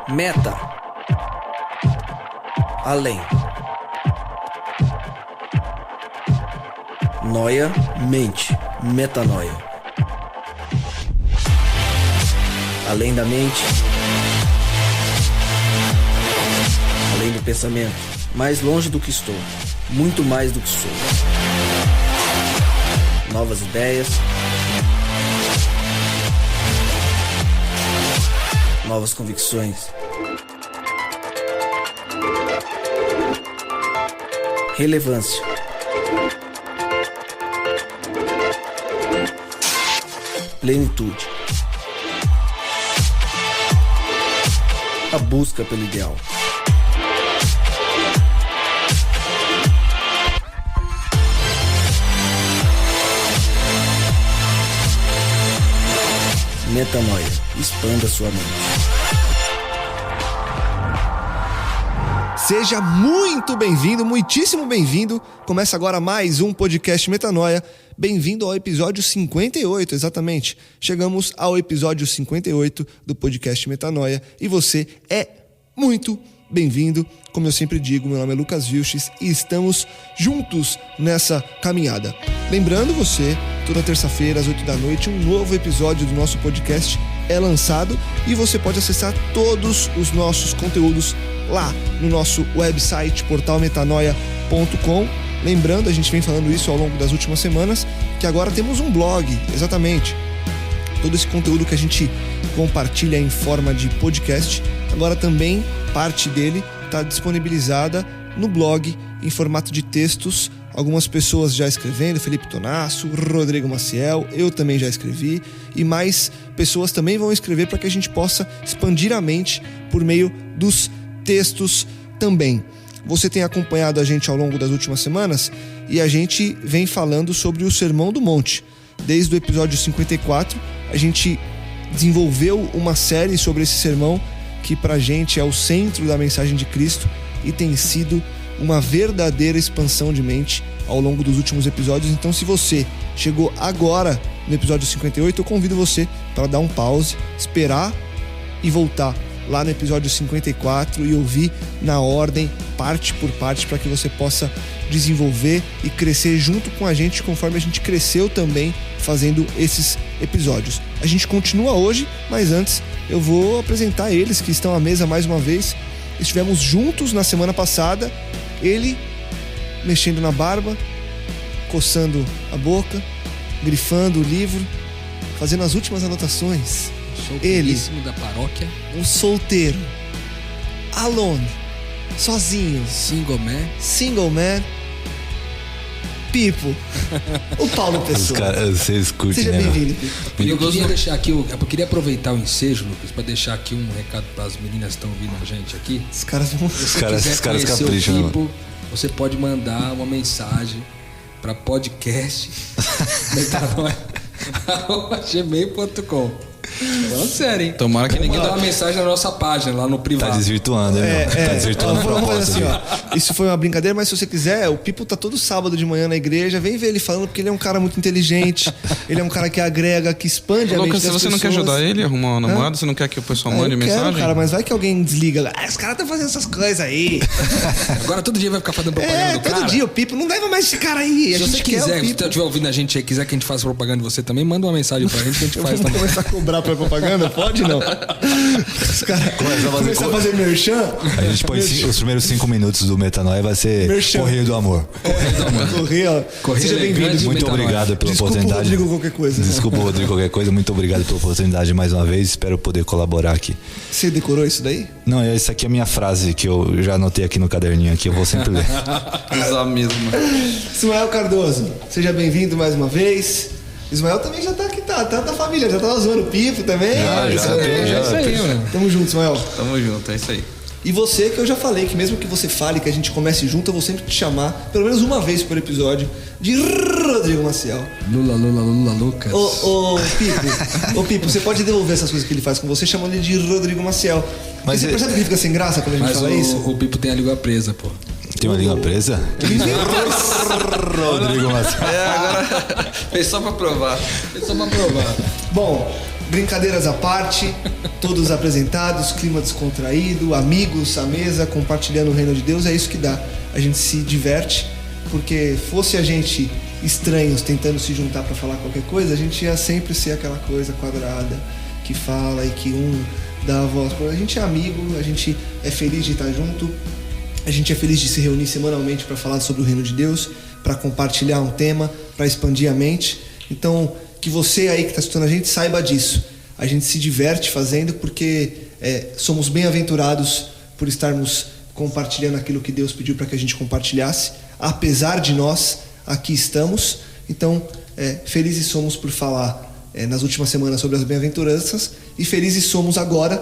Meta. Além. Noia, mente, metanoia. Além da mente, além do pensamento, mais longe do que estou, muito mais do que sou. Novas ideias, novas convicções. Relevância. Plenitude. A busca pelo ideal. Metanoia. Expanda sua mente. Seja muito bem-vindo, muitíssimo bem-vindo. Começa agora mais um podcast Metanoia. Bem-vindo ao episódio 58, exatamente. Chegamos ao episódio 58 do podcast Metanoia e você é muito bem-vindo. Como eu sempre digo, meu nome é Lucas Vilches e estamos juntos nessa caminhada. Lembrando você, toda terça-feira às 8 da noite, um novo episódio do nosso podcast é lançado e você pode acessar todos os nossos conteúdos lá no nosso website portalmetanoia.com. Lembrando, a gente vem falando isso ao longo das últimas semanas, que agora temos um blog, exatamente. Todo esse conteúdo que a gente compartilha em forma de podcast, agora também parte dele está disponibilizada no blog em formato de textos. Algumas pessoas já escrevendo, Felipe Tonasso, Rodrigo Maciel, eu também já escrevi, e mais pessoas também vão escrever para que a gente possa expandir a mente por meio dos textos também. Você tem acompanhado a gente ao longo das últimas semanas e a gente vem falando sobre o Sermão do Monte. Desde o episódio 54, a gente desenvolveu uma série sobre esse sermão que pra gente é o centro da mensagem de Cristo e tem sido uma verdadeira expansão de mente ao longo dos últimos episódios. Então, se você chegou agora no episódio 58, eu convido você para dar um pause, esperar e voltar lá no episódio 54 e ouvir na ordem, parte por parte, para que você possa desenvolver e crescer junto com a gente, conforme a gente cresceu também fazendo esses episódios. A gente continua hoje, mas antes eu vou apresentar eles que estão à mesa mais uma vez. Estivemos juntos na semana passada, ele mexendo na barba, coçando a boca, grifando o livro, fazendo as últimas anotações. Ele, da paróquia, um solteiro, alone, sozinho, single man, Pipo, o Paulo Pessoa. Vocês curtem, Seja né? bem-vindo, Pipo. Eu queria aproveitar o ensejo, Lucas, para deixar aqui um recado para as meninas que estão ouvindo a gente aqui. Os caras vão... Os caras capricham. O Pipo, você pode mandar uma mensagem para podcast metanoia@gmail.com. Falando sério, hein? Tomara que ninguém mandar uma mensagem na nossa página, lá no privado. Tá desvirtuando, né? Tá desvirtuando a Vamos proposta. fazer assim, ó. Isso foi uma brincadeira, mas se você quiser, o Pipo tá todo sábado de manhã na igreja, vem ver ele falando, porque ele é um cara muito inteligente, ele é um cara que agrega, que expande a mente Lucas, das se você pessoas. não quer ajudar ele a arrumar uma namorada, você não quer que o pessoal mande eu mensagem? quero, cara, mas vai que alguém desliga. Os caras estão fazendo essas coisas aí. Agora todo dia vai ficar fazendo propaganda do cara. Todo dia o Pipo, não leva mais esse cara aí. Se a você gente quer quiser, o se você Pipo. estiver ouvindo a gente aí, quiser que a gente faça propaganda de você também, manda uma mensagem pra gente que a gente faz Vamos também. começar a cobrar pra propaganda? Pode não? Os caras começar a fazer merchan. A gente põe os primeiros 5 minutos do Metanoia, vai ser Merchan. Correio do Amor. Correio Seja bem-vindo. elegante. Muito Metanoia. obrigado pela Desculpa, oportunidade. Rodrigo, qualquer coisa. Desculpa, Rodrigo, qualquer coisa. Muito obrigado pela oportunidade mais uma vez. Espero poder colaborar aqui. Você decorou isso daí? Não, essa aqui é a minha frase que eu já anotei aqui no caderninho aqui. Eu vou sempre ler. Usar mesmo. Ismael Cardoso, seja bem-vindo mais uma vez. Ismael também já tá aqui, tá da família, já tá zoando o Pipo também. Já. É isso aí, mano. Tamo junto, Ismael. Tamo junto, é isso aí. E você, que eu já falei, que mesmo que você fale que a gente comece junto, eu vou sempre te chamar, pelo menos uma vez por episódio, de Rodrigo Maciel. Lula, Lucas. Ô, Pipo, você pode devolver essas coisas que ele faz com você chamando ele de Rodrigo Maciel. Mas você percebe que ele fica sem graça quando a gente Mas fala isso? o Pipo tem a língua presa, pô. Tem uma língua presa? Rodrigo Maciel. Agora fez só pra provar. Bom, Brincadeiras à parte, todos apresentados, clima descontraído, amigos à mesa, compartilhando o reino de Deus, é isso que dá. A gente se diverte, porque fosse a gente estranhos tentando se juntar para falar qualquer coisa, a gente ia sempre ser aquela coisa quadrada que fala e que um dá a voz. A gente é amigo, a gente é feliz de estar junto, a gente é feliz de se reunir semanalmente para falar sobre o reino de Deus, para compartilhar um tema, para expandir a mente. Então, que você aí que está escutando a gente saiba disso. A gente se diverte fazendo porque somos bem-aventurados por estarmos compartilhando aquilo que Deus pediu para que a gente compartilhasse. Apesar de nós, aqui estamos. Então, felizes somos por falar nas últimas semanas sobre as bem-aventuranças e felizes somos agora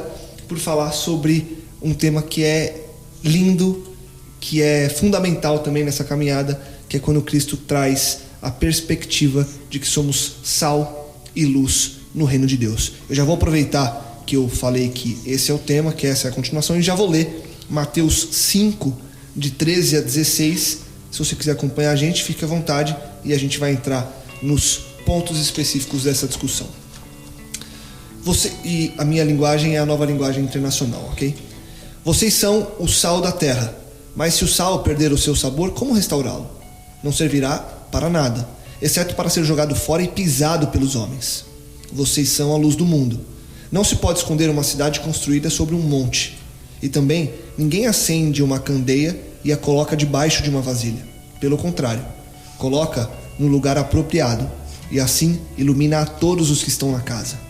por falar sobre um tema que é lindo, que é fundamental também nessa caminhada, que é quando Cristo traz a perspectiva de que somos sal e luz no reino de Deus. Eu já vou aproveitar que eu falei que esse é o tema, que essa é a continuação, e já vou ler Mateus 5, de 13 a 16. Se você quiser acompanhar a gente, fique à vontade e a gente vai entrar nos pontos específicos dessa discussão. E a minha linguagem é a nova linguagem internacional, ok? Vocês são o sal da terra, mas se o sal perder o seu sabor, como restaurá-lo? Não servirá para nada, exceto para ser jogado fora e pisado pelos homens. Vocês são a luz do mundo. Não se pode esconder uma cidade construída sobre um monte. E também, ninguém acende uma candeia e a coloca debaixo de uma vasilha. Pelo contrário, coloca no lugar apropriado e assim ilumina a todos os que estão na casa.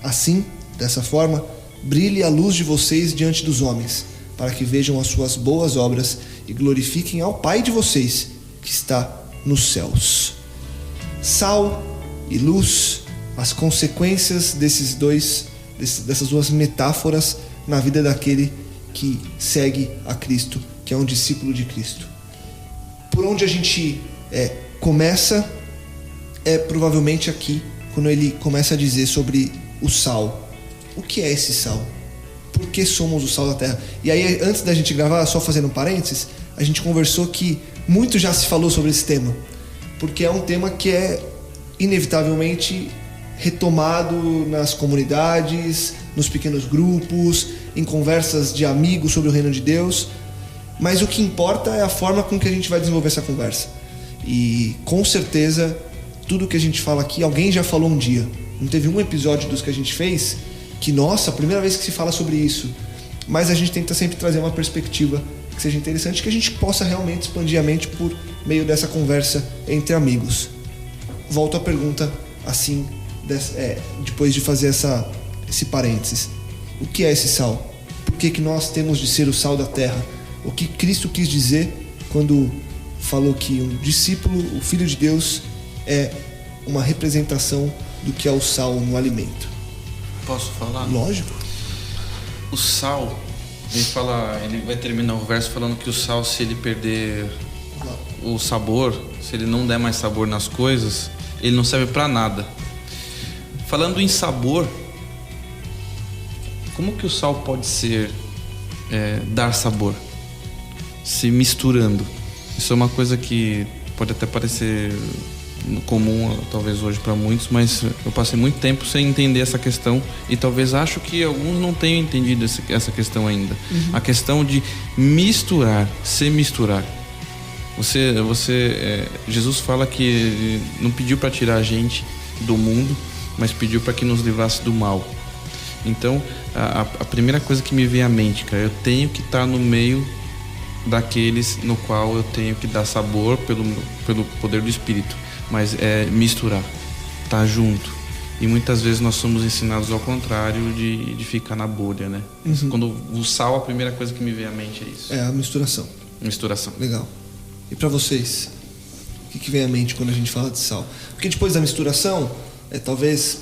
Assim, dessa forma, brilhe a luz de vocês diante dos homens, para que vejam as suas boas obras e glorifiquem ao Pai de vocês, que está nos céus. Sal e luz, as consequências dessas duas metáforas na vida daquele que segue a Cristo, que é um discípulo de Cristo. Por onde a gente começa provavelmente aqui, quando ele começa a dizer sobre o sal. O que é esse sal? Por que somos o sal da terra? E aí, antes da gente gravar, só fazendo um parênteses, a gente conversou que muito já se falou sobre esse tema, porque é um tema que é inevitavelmente retomado nas comunidades, nos pequenos grupos, em conversas de amigos sobre o reino de Deus, mas o que importa é a forma com que a gente vai desenvolver essa conversa. E com certeza, tudo que a gente fala aqui, alguém já falou um dia. Não teve um episódio dos que a gente fez que, nossa, a primeira vez que se fala sobre isso. Mas a gente tenta sempre trazer uma perspectiva que seja interessante, que a gente possa realmente expandir a mente por meio dessa conversa entre amigos. Volto à pergunta assim, depois de fazer esse parênteses. O que é esse sal? Por que nós temos de ser o sal da terra? O que Cristo quis dizer quando falou que um discípulo, o Filho de Deus, é uma representação do que é o sal no alimento? Posso falar? Lógico. O sal, ele vai terminar o verso falando que o sal, se ele perder o sabor, se ele não der mais sabor nas coisas, ele não serve para nada. Falando em sabor, como que o sal pode dar sabor? Se misturando. Isso é uma coisa que pode até parecer comum, talvez hoje para muitos, mas eu passei muito tempo sem entender essa questão e talvez acho que alguns não tenham entendido essa questão ainda. A questão de misturar, se misturar. Jesus fala que ele não pediu para tirar a gente do mundo, mas pediu para que nos livrasse do mal. Então, a primeira coisa que me vem à mente, cara, eu tenho que estar no meio daqueles no qual eu tenho que dar sabor pelo poder do Espírito, mas é misturar, estar junto. E muitas vezes nós somos ensinados ao contrário de ficar na bolha, né? Quando o sal, a primeira coisa que me vem à mente é isso. É a misturação. Misturação. Legal. E para vocês, o que vem à mente quando a gente fala de sal? Porque depois da misturação, talvez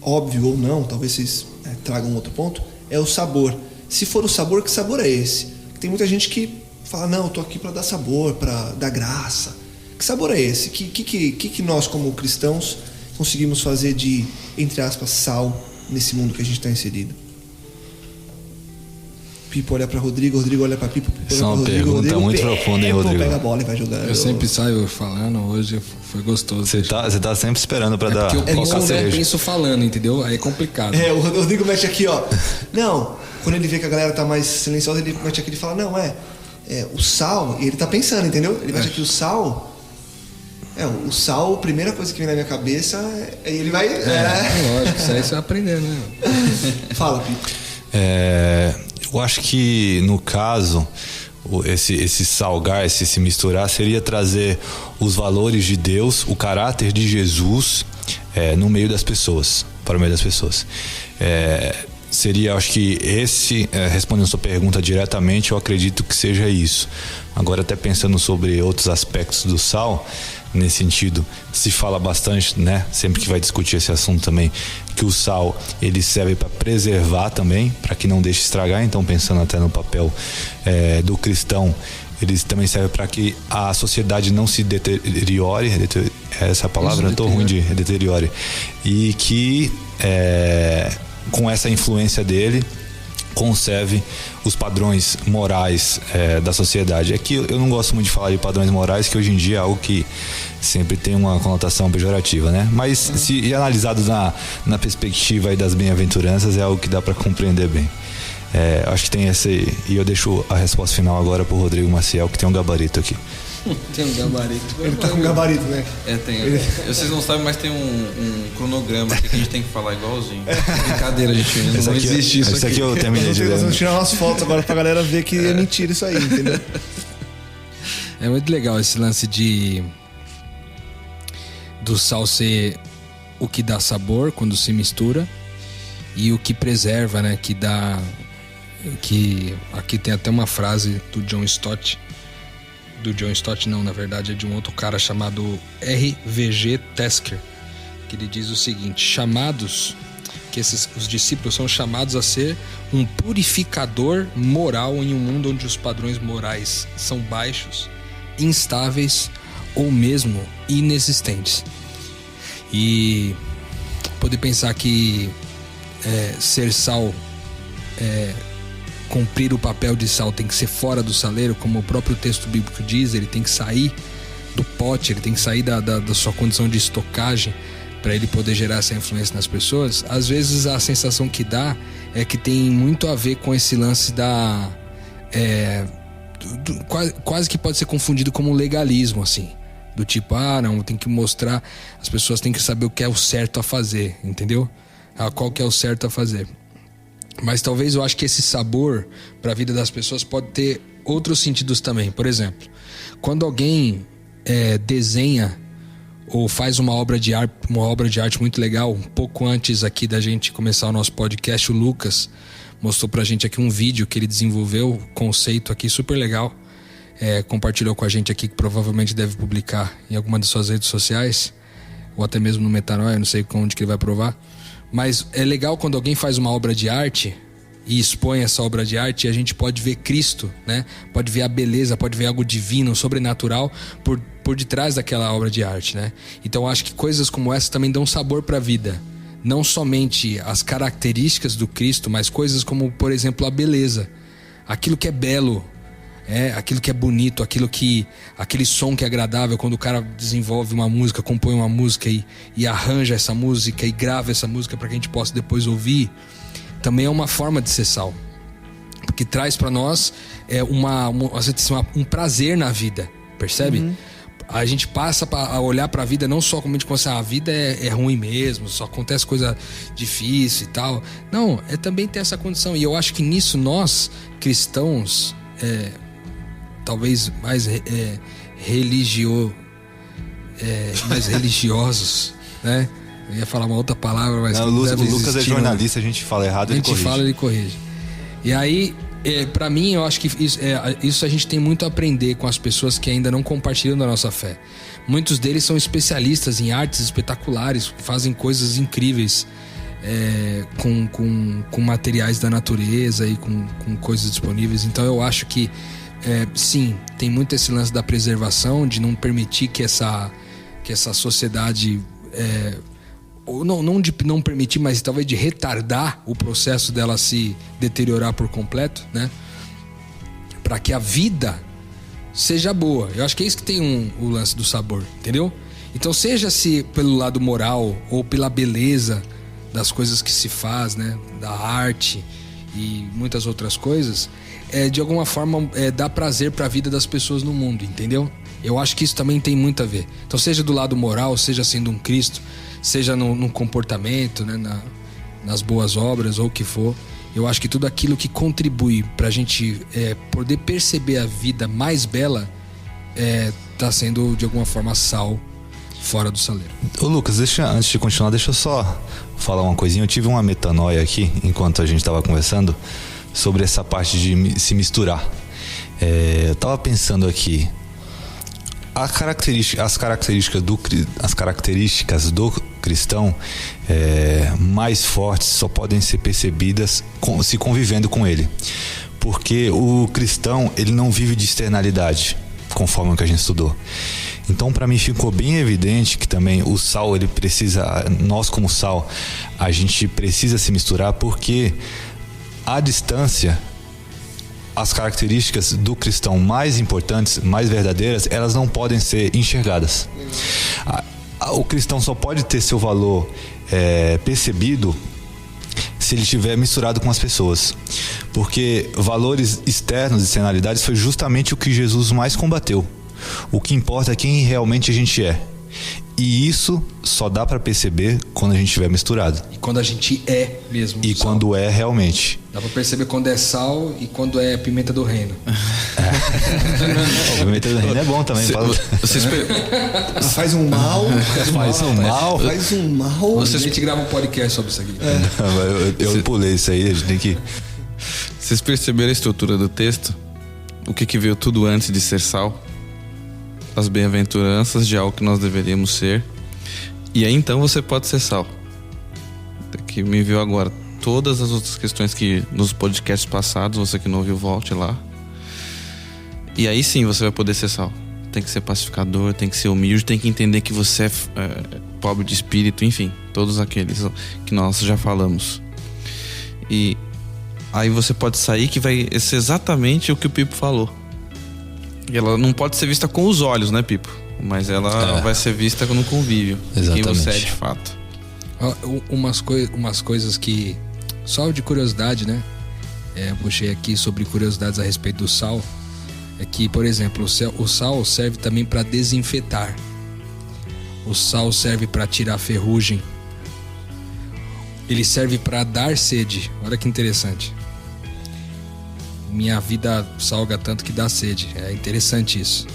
óbvio ou não, talvez vocês tragam outro ponto, é o sabor. Se for o sabor, que sabor é esse? Tem muita gente que fala, não, eu tô aqui para dar sabor, para dar graça. Que sabor é esse? Que nós, como cristãos, conseguimos fazer de, entre aspas, sal nesse mundo que a gente está inserido? Pipo olha pra Rodrigo olha pra Pipo olha Isso é uma pra Rodrigo, pergunta Rodrigo, muito profunda, hein, Rodrigo? Pega a bola e vai jogando. Eu sempre saio falando, hoje foi gostoso. Você tá sempre esperando pra dar. Porque eu penso, colocar cereja. penso falando, entendeu? Aí é complicado. O Rodrigo mete aqui, ó. Não, quando ele vê que a galera tá mais silenciosa, ele mete aqui e fala, não, o sal, e ele tá pensando, entendeu? Ele mete aqui o sal. O sal, a primeira coisa que vem na minha cabeça é ele vai. Lógico, isso aí você vai aprendendo, né? Fala, Pipo. Eu acho que no caso, esse salgar, esse se misturar, seria trazer os valores de Deus, o caráter de Jesus no meio das pessoas, para o meio das pessoas. Seria, acho que respondendo a sua pergunta diretamente, eu acredito que seja isso. Agora, até pensando sobre outros aspectos do sal, nesse sentido, se fala bastante, né? Sempre que vai discutir esse assunto também, que o sal ele serve para preservar também, para que não deixe estragar. Então, pensando até no papel do cristão, eles também servem para que a sociedade não se deteriore. Essa palavra, eu tô ruim de deteriore. E que com essa influência dele conserve os padrões morais da sociedade. É que eu não gosto muito de falar de padrões morais, que hoje em dia é algo que sempre tem uma conotação pejorativa, né? Mas se analisado na perspectiva aí das bem-aventuranças, é algo que dá para compreender bem. Acho que tem esse... E eu deixo a resposta final agora pro Rodrigo Maciel, que tem um gabarito aqui. Tem um gabarito. Ele tá com gabarito, né? Tem. Vocês não sabem, mas tem um cronograma aqui que a gente tem que falar igualzinho. Brincadeira, gente. Não existe isso aqui. Esse aqui eu terminei de Nós ler. vamos tirar umas fotos agora pra galera ver que é mentira isso aí, entendeu? É muito legal esse lance do sal ser o que dá sabor quando se mistura e o que preserva, né? Que dá... Que aqui tem até uma frase do John Stott. Do John Stott não, na verdade é de um outro cara chamado R.V.G. Tasker, que ele diz o seguinte: que os discípulos são chamados a ser um purificador moral em um mundo onde os padrões morais são baixos, instáveis ou mesmo inexistentes. E poder pensar que ser sal, cumprir o papel de sal tem que ser fora do saleiro, como o próprio texto bíblico diz, ele tem que sair do pote, ele tem que sair da sua condição de estocagem para ele poder gerar essa influência nas pessoas. Às vezes a sensação que dá é que tem muito a ver com esse lance quase que pode ser confundido como um legalismo, assim, do tipo, não, tem que mostrar, as pessoas têm que saber o que é o certo a fazer, entendeu? Qual que é o certo a fazer. Mas talvez eu acho que esse sabor para a vida das pessoas pode ter outros sentidos também. Por exemplo, quando alguém desenha ou faz uma obra de arte muito legal, um pouco antes aqui da gente começar o nosso podcast, o Lucas mostrou pra gente aqui um vídeo que ele desenvolveu, conceito aqui super legal, compartilhou com a gente aqui, que provavelmente deve publicar em alguma das suas redes sociais, ou até mesmo no Metanoia, não sei onde que ele vai provar. Mas é legal quando alguém faz uma obra de arte e expõe essa obra de arte, e a gente pode ver Cristo, né? Pode ver a beleza, pode ver algo divino, sobrenatural por detrás daquela obra de arte, né? Então eu acho que coisas como essa também dão sabor para a vida. Não somente as características do Cristo, mas coisas como, por exemplo, a beleza. Aquilo que é belo, aquilo que é bonito, aquele som que é agradável, quando o cara desenvolve uma música, compõe uma música e arranja essa música e grava essa música para que a gente possa depois ouvir, também é uma forma de ser sal, porque traz para nós um prazer na vida, percebe? A gente passa a olhar para a vida não só como a vida é ruim mesmo, só acontece coisa difícil e tal. Não, também ter essa condição, e eu acho que nisso nós, cristãos, talvez mais religiosos, né? Eu ia falar uma outra palavra, mas... Não, o Lucas é jornalista, a gente fala errado, ele corrige. A gente fala, ele corrige. E aí, pra mim, eu acho que isso a gente tem muito a aprender com as pessoas que ainda não compartilham da nossa fé. Muitos deles são especialistas em artes espetaculares, fazem coisas incríveis com materiais da natureza e com coisas disponíveis. Então eu acho que sim, tem muito esse lance da preservação, de não permitir que essa sociedade ou não de não permitir, mas talvez de retardar o processo dela se deteriorar por completo, né? Para que a vida seja boa. Eu acho que é isso que tem o lance do sabor, entendeu? Então, seja-se pelo lado moral ou pela beleza das coisas que se faz, né? Da arte e muitas outras coisas, de alguma forma dá prazer para a vida das pessoas no mundo, entendeu? Eu acho que isso também tem muito a ver. Então, seja do lado moral, seja sendo um Cristo, seja no comportamento, né? Nas boas obras ou o que for, eu acho que tudo aquilo que contribui para a gente poder perceber a vida mais bela tá sendo de alguma forma sal fora do saleiro. Ô Lucas, antes de continuar, deixa eu só falar uma coisinha. Eu tive uma metanoia aqui, enquanto a gente estava conversando, sobre essa parte de se misturar. Eu tava pensando aqui, as características do cristão mais fortes só podem ser percebidas se convivendo com ele. Porque o cristão, ele não vive de externalidade, conforme o que a gente estudou. Então, para mim ficou bem evidente que também o sal, ele precisa, nós como sal, a gente precisa se misturar, porque à distância, as características do cristão mais importantes, mais verdadeiras, elas não podem ser enxergadas. O cristão só pode ter seu valor percebido se ele estiver misturado com as pessoas, porque valores externos e externalidades foi justamente o que Jesus mais combateu. O que importa é quem realmente a gente é. E isso só dá pra perceber quando a gente estiver misturado. E quando a gente é mesmo. E sal. quando é realmente. Dá pra perceber quando é sal e quando é pimenta do reino. O pimenta do reino é bom também. Faz um mal. Faz um mal. Faz um mal. A gente grava um podcast sobre isso aqui. Eu pulei isso aí, a gente tem que... Vocês perceberam a estrutura do texto? O que veio tudo antes de ser sal? As bem-aventuranças de algo que nós deveríamos ser. E aí então você pode ser sal. Que me viu agora. Todas as outras questões que nos podcasts passados, você que não ouviu, volte lá. E aí sim você vai poder ser sal. Tem que ser pacificador, tem que ser humilde, tem que entender que você é pobre de espírito, enfim, todos aqueles que nós já falamos. E aí você pode sair que vai ser exatamente o que o Pipo falou. E ela não pode ser vista com os olhos, né, Pipo? Mas ela vai ser vista no convívio. Exatamente. Quem você é de fato. Umas coisas que, só de curiosidade, né? Eu puxei aqui sobre curiosidades a respeito do sal. É que, por exemplo, o sal serve também para desinfetar. O sal serve para tirar ferrugem. Ele serve para dar sede. Olha que interessante. Minha vida salga tanto que dá sede. É interessante isso.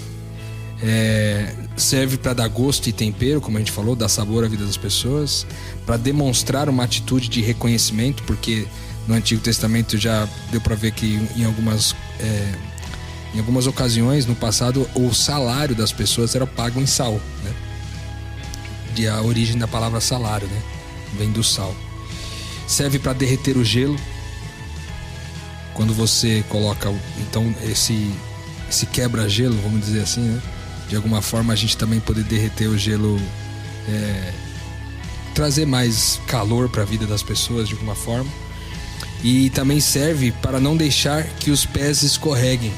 Serve para dar gosto e tempero, como a gente falou, dar sabor à vida das pessoas, para demonstrar uma atitude de reconhecimento, porque no Antigo Testamento já deu para ver que em algumas ocasiões no passado o salário das pessoas era pago em sal, né? A origem da palavra salário, né? Vem do sal. Serve para derreter o gelo. Quando você coloca, então, esse quebra-gelo, vamos dizer assim, né? De alguma forma a gente também poder derreter o gelo, trazer mais calor para a vida das pessoas de alguma forma. E também serve para não deixar que os pés escorreguem.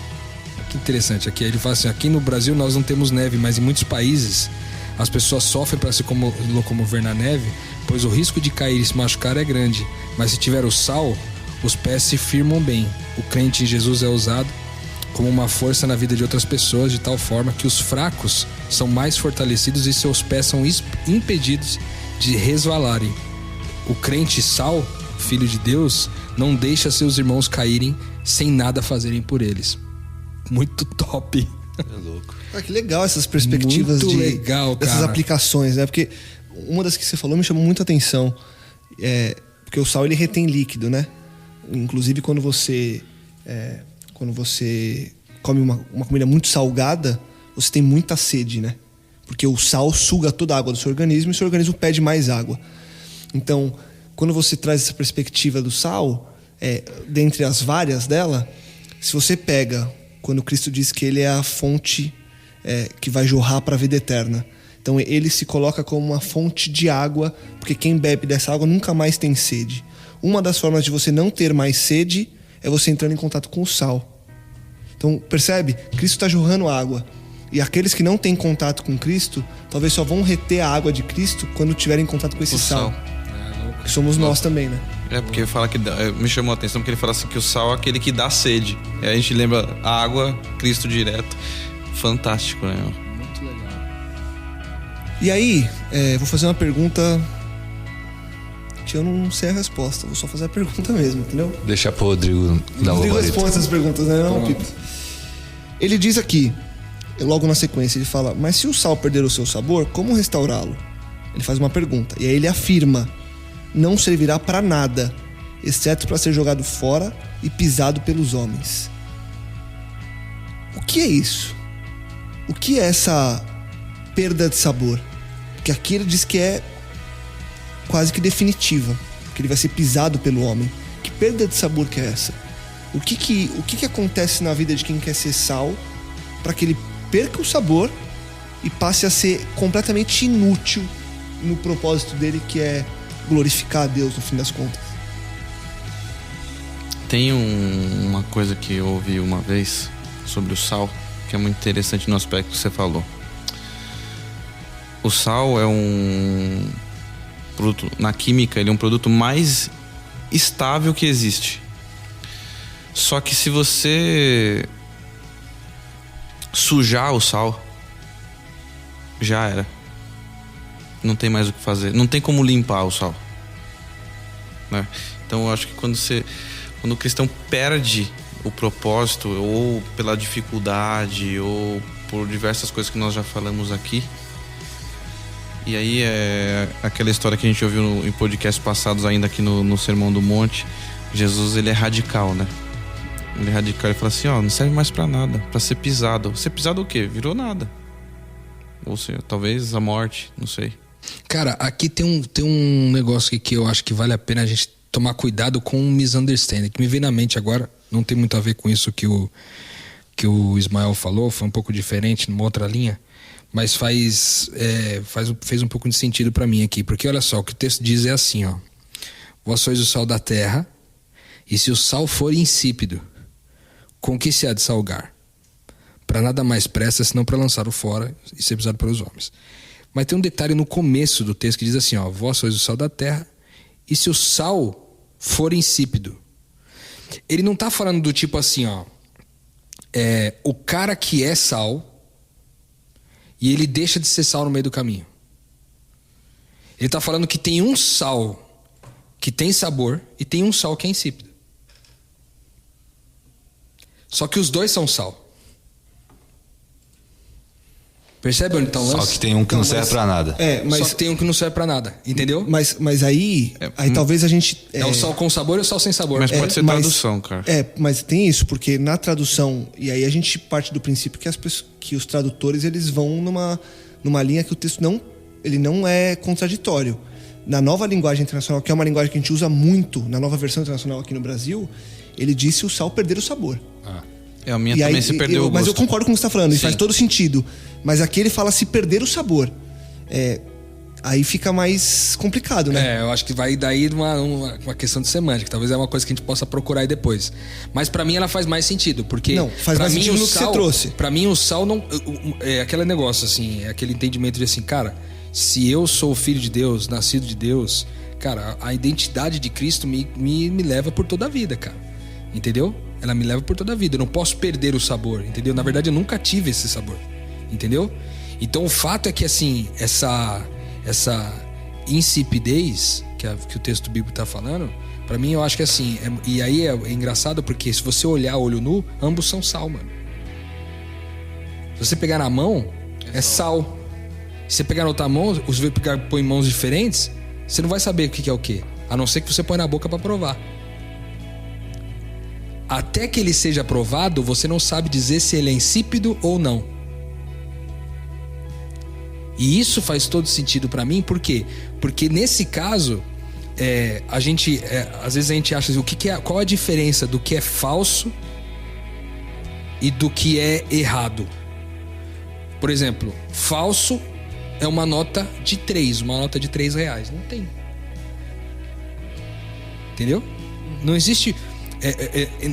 Que interessante, aqui ele fala assim: aqui no Brasil nós não temos neve, mas em muitos países as pessoas sofrem para se locomover na neve, pois o risco de cair e se machucar é grande. Mas se tiver o sal, os pés se firmam bem. O crente em Jesus é usado como uma força na vida de outras pessoas, de tal forma que os fracos são mais fortalecidos e seus pés são impedidos de resvalarem. O crente sal, filho de Deus, não deixa seus irmãos caírem sem nada fazerem por eles. Muito top. É louco. Que legal essas perspectivas. Muito legal, dessas cara. Aplicações, né? Porque uma das que você falou me chamou muita atenção. Porque o sal, ele retém líquido, né? Inclusive quando você come uma comida muito salgada, você tem muita sede, né? Porque o sal suga toda a água do seu organismo e o seu organismo pede mais água. Então, quando você traz essa perspectiva do sal, dentre as várias dela, se você pega quando Cristo diz que ele é a fonte que vai jorrar para a vida eterna. Então ele se coloca como uma fonte de água, porque quem bebe dessa água nunca mais tem sede. Uma das formas de você não ter mais sede é você entrando em contato com o sal. Então, percebe? Cristo está jorrando água. E aqueles que não têm contato com Cristo, talvez só vão reter a água de Cristo quando tiverem contato com esse sal. Que somos nós também, né? Porque fala que me chamou a atenção porque ele fala assim que o sal é aquele que dá sede. E aí a gente lembra a água, Cristo direto. Fantástico, né? Muito legal. E aí, vou fazer uma pergunta que eu não sei a resposta. Vou só fazer a pergunta mesmo, entendeu? Deixa pro Rodrigo dar o Rodrigo gabarito. responde essas perguntas, né? Não, Pito. Ele diz aqui, logo na sequência, ele fala: mas se o sal perder o seu sabor, como restaurá-lo? Ele faz uma pergunta. E aí ele afirma: não servirá para nada, exceto para ser jogado fora e pisado pelos homens. O que é isso? O que é essa perda de sabor? Porque aqui ele diz que é quase que definitiva, que ele vai ser pisado pelo homem. Que perda de sabor que é essa? O que acontece na vida de quem quer ser sal para que ele perca o sabor e passe a ser completamente inútil no propósito dele, que é glorificar a Deus no fim das contas? Tem uma coisa que eu ouvi uma vez sobre o sal, que é muito interessante no aspecto que você falou. O sal é um produto, na química, ele é um produto mais estável que existe. Só que se você sujar o sal, já era. Não tem mais o que fazer. Não tem como limpar o sal, né? Então eu acho que quando o cristão perde o propósito, ou pela dificuldade, ou por diversas coisas que nós já falamos aqui, e aí é aquela história que a gente ouviu em podcasts passados ainda aqui no Sermão do Monte. Jesus, ele é radical, né? Ele é radical, ele fala assim, não serve mais pra nada, pra ser pisado. Ser pisado o quê? Virou nada. Ou seja, talvez a morte, não sei. Cara, aqui tem um negócio que eu acho que vale a pena a gente tomar cuidado com um misunderstanding, que me veio na mente agora, não tem muito a ver com isso que o Ismael falou, foi um pouco diferente, numa outra linha, mas fez um pouco de sentido pra mim aqui, porque olha só, o que o texto diz é assim, vós sois o sal da terra, e se o sal for insípido, com que se há de salgar? Para nada mais presta, senão para lançar-o fora e ser pisado pelos homens. Mas tem um detalhe no começo do texto que diz assim, vós sois o sal da terra, e se o sal for insípido. Ele não está falando do tipo assim, o cara que é sal, e ele deixa de ser sal no meio do caminho. Ele está falando que tem um sal que tem sabor, e tem um sal que é insípido. Só que os dois são sal. Percebe onde está o lance? Só que tem um que não serve pra nada. Só que tem um que não serve pra nada, entendeu? Mas aí talvez a gente... É o sal com sabor e o sal sem sabor. Mas pode ser tradução, cara. Mas tem isso, porque na tradução... E aí a gente parte do princípio que os tradutores, eles vão numa linha que o texto ele não é contraditório. Na nova linguagem internacional, que é uma linguagem que a gente usa muito, na nova versão internacional aqui no Brasil, ele disse o sal perder o sabor. A minha também se perdeu o gosto. Mas eu concordo com o que você está falando, e faz todo sentido. Mas aqui ele fala se perder o sabor. Aí fica mais complicado, né? Eu acho que vai daí uma questão de semântica. Talvez é uma coisa que a gente possa procurar aí depois. Mas pra mim ela faz mais sentido, porque... Não, faz mais sentido no que você trouxe. Pra mim o sal não... É aquele negócio assim, é aquele entendimento de assim, cara, se eu sou filho de Deus, nascido de Deus, cara, a identidade de Cristo me leva por toda a vida, cara. Entendeu? Ela me leva por toda a vida. Eu não posso perder o sabor, entendeu? Na verdade, eu nunca tive esse sabor, entendeu? Então, o fato é que, assim, essa insipidez que o texto bíblico tá falando, pra mim, eu acho que, assim... E aí é engraçado porque, se você olhar olho nu, ambos são sal, mano. Se você pegar na mão, é sal. Se você pegar na outra mão, você põe em mãos diferentes, você não vai saber o que é o quê. A não ser que você põe na boca pra provar. Até que ele seja provado, você não sabe dizer se ele é insípido ou não. E isso faz todo sentido pra mim, por quê? Porque nesse caso, às vezes a gente acha assim, qual a diferença do que é falso e do que é errado? Por exemplo, falso é uma nota de 3, uma nota de R$3. Não tem. Entendeu? Não existe...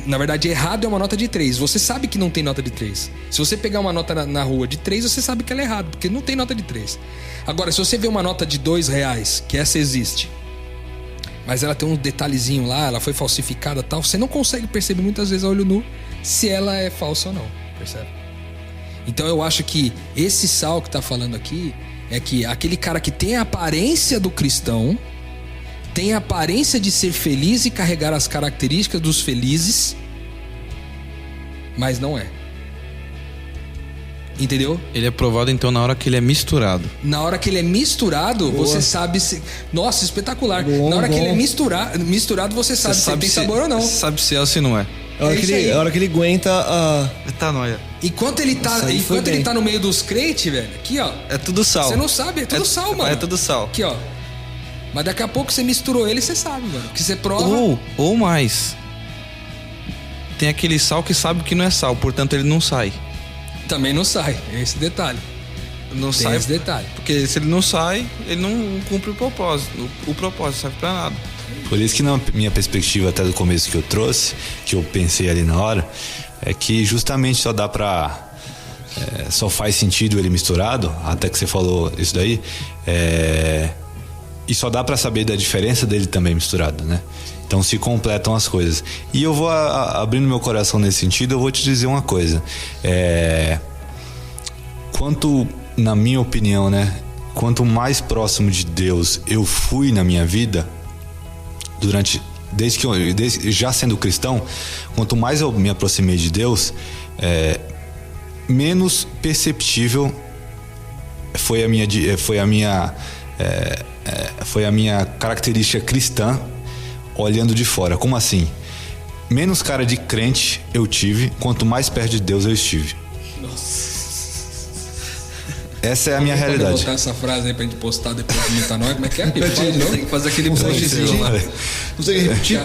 na verdade, errado é uma nota de 3. Você sabe que não tem nota de 3. Se você pegar uma nota na rua de 3, você sabe que ela é errada, porque não tem nota de 3. Agora, se você vê uma nota de R$2, que essa existe, mas ela tem um detalhezinho lá, ela foi falsificada e tal, você não consegue perceber muitas vezes a olho nu se ela é falsa ou não, percebe? Então eu acho que esse sal que tá falando aqui é que aquele cara que tem a aparência do cristão, tem a aparência de ser feliz e carregar as características dos felizes, mas não é. Entendeu? Ele é provado então na hora que ele é misturado. Na hora que ele é misturado, você sabe se... Nossa, espetacular. Na hora que ele é misturado, você sabe se tem sabor ou não. Sabe se é ou se não é. A hora que ele aguenta a... Metanoia. Enquanto ele tá no meio dos crentes, velho, aqui ó. É tudo sal. Você não sabe, é tudo sal, mano. É tudo sal. Aqui ó. Mas daqui a pouco você misturou ele e você sabe, mano. Que você prova. Ou mais. Tem aquele sal que sabe que não é sal, portanto ele não sai. Também não sai, é esse detalhe. Não Tem sai esse detalhe. Porque se ele não sai, ele não cumpre o propósito. O propósito serve pra nada. Por isso que na minha perspectiva até do começo que eu trouxe, que eu pensei ali na hora, é que justamente só dá pra... só faz sentido ele misturado, até que você falou isso daí, e só dá pra saber da diferença dele também misturado, né? Então se completam as coisas. E eu vou abrindo meu coração nesse sentido, eu vou te dizer uma coisa. Quanto, na minha opinião, né? Quanto mais próximo de Deus eu fui na minha vida, desde já sendo cristão, quanto mais eu me aproximei de Deus, menos perceptível foi a minha característica cristã olhando de fora. Como assim? Menos cara de crente eu tive, quanto mais perto de Deus eu estive. Nossa. Essa é a minha realidade. Vou botar essa frase aí pra gente postar depois do Metanoia. Como é que é? Tem que fazer aquele postzinho lá. Você repetir,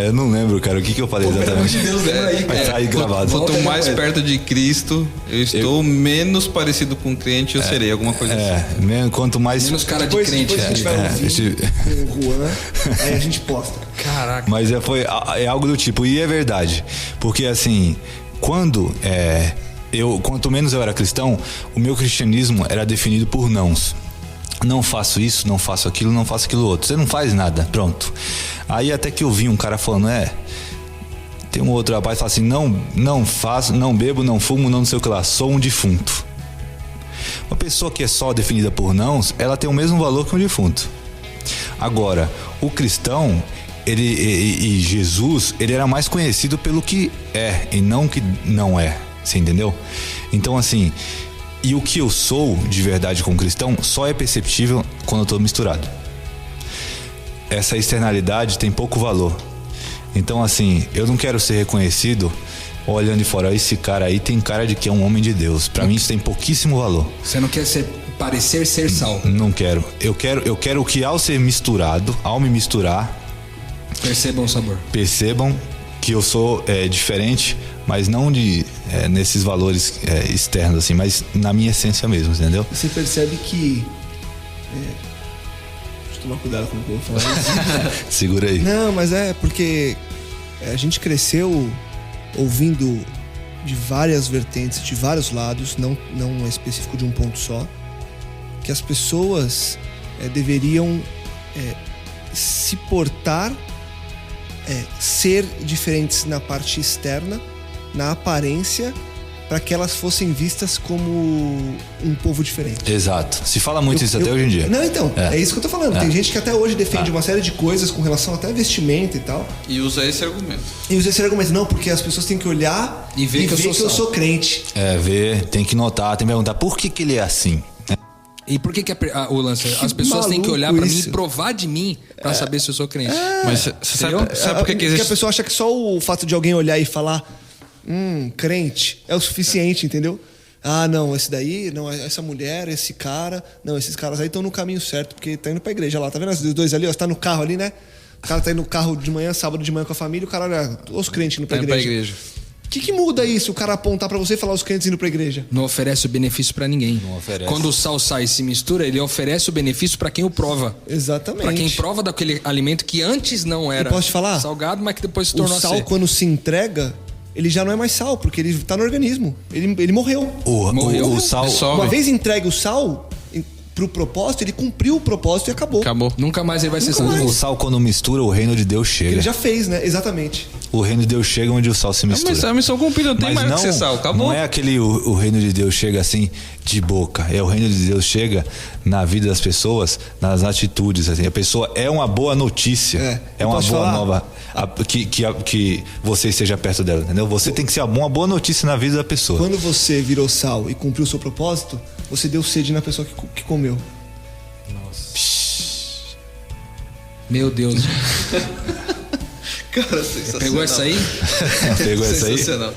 eu não lembro, cara, o que eu falei exatamente. Pelo amor de Deus, lembra aí, cara. Vai sair gravado. Quanto mais perto de Cristo eu estou, menos parecido com o crente eu serei, alguma coisa assim. Quanto mais... Menos cara de crente. Depois a gente vai ouvir com o Juan, aí a gente posta. Caraca. Mas é algo do tipo, e é verdade. Porque assim, quanto menos eu era cristão, o meu cristianismo era definido por nãos. Não faço isso, não faço aquilo, não faço aquilo outro. Você não faz nada, pronto. Aí até que eu vi um cara falando, tem um outro rapaz que fala assim, não faço, não bebo, não fumo, não sei o que lá, sou um defunto. Uma pessoa que é só definida por nãos, ela tem o mesmo valor que um defunto. Agora, o cristão, e Jesus, ele era mais conhecido pelo que é e não que não é. Você entendeu? Então assim, e o que eu sou de verdade como cristão só é perceptível quando eu tô misturado. Essa externalidade tem pouco valor. Então assim, eu não quero ser reconhecido olhando de fora, esse cara aí tem cara de que é um homem de Deus. Pra mim isso tem pouquíssimo valor. Você não quer parecer ser sal. Não quero. Eu quero que ao ser misturado, ao me misturar, percebam o sabor. Percebam que eu sou diferente, mas não nesses valores externos, assim, mas na minha essência mesmo, entendeu? Você percebe que... Deixa eu tomar cuidado com o que eu vou falar isso. Segura aí. Não, mas porque a gente cresceu ouvindo de várias vertentes, de vários lados, não é específico de um ponto só, que as pessoas deveriam se portar, ser diferentes na parte externa, na aparência, para que elas fossem vistas como um povo diferente. Exato. Se fala muito isso até hoje em dia. Não, então, é isso que eu tô falando. Tem gente que até hoje defende uma série de coisas com relação até a vestimenta e tal. E usa esse argumento. Não, porque as pessoas têm que olhar e ver que eu sou crente. Tem que notar, tem que perguntar por que ele é assim. E por que o lance? As pessoas têm que olhar pra mim e provar de mim pra saber se eu sou crente. Mas você sabe por que existe? Porque a pessoa acha que só o fato de alguém olhar e falar crente é o suficiente, entendeu? Ah, não, esse daí, não, essa mulher, esse cara, não, esses caras aí estão no caminho certo, porque tá indo pra igreja lá, tá vendo os dois ali, ó, você tá no carro ali, né? O cara tá indo no carro de manhã, sábado de manhã com a família, o cara olha, os crentes indo pra igreja. O que muda isso, o cara apontar pra você e falar os crentes indo pra igreja? Não oferece o benefício pra ninguém. Não oferece. Quando o sal sai e se mistura, ele oferece o benefício pra quem o prova. Exatamente. Pra quem prova daquele alimento que antes não era E posso te falar? salgado, mas que depois se O tornou sal, ser. quando se entrega, ele já não é mais sal, porque ele tá no organismo. Ele morreu. O sal. Dissolve. Uma vez entregue o sal pro propósito, ele cumpriu o propósito e acabou. Acabou. Nunca mais ele vai ser Nunca santo. mais. O sal, quando mistura, o reino de Deus chega. Ele já fez, né? Exatamente. O reino de Deus chega onde o sal se mistura. Mas a missão cumprida, não tem mais que ser sal. Acabou. Não é aquele o reino de Deus chega assim de boca. É o reino de Deus chega na vida das pessoas, nas atitudes. Assim. A pessoa é uma boa notícia. É uma posso boa falar? nova. Que você esteja perto dela, entendeu? Você tem que ser uma boa notícia na vida da pessoa. Quando você virou sal e cumpriu o seu propósito, você deu sede na pessoa que comeu. Meu Deus. Cara, sensacional. Pegou essa aí? Pegou essa aí? Sensacional.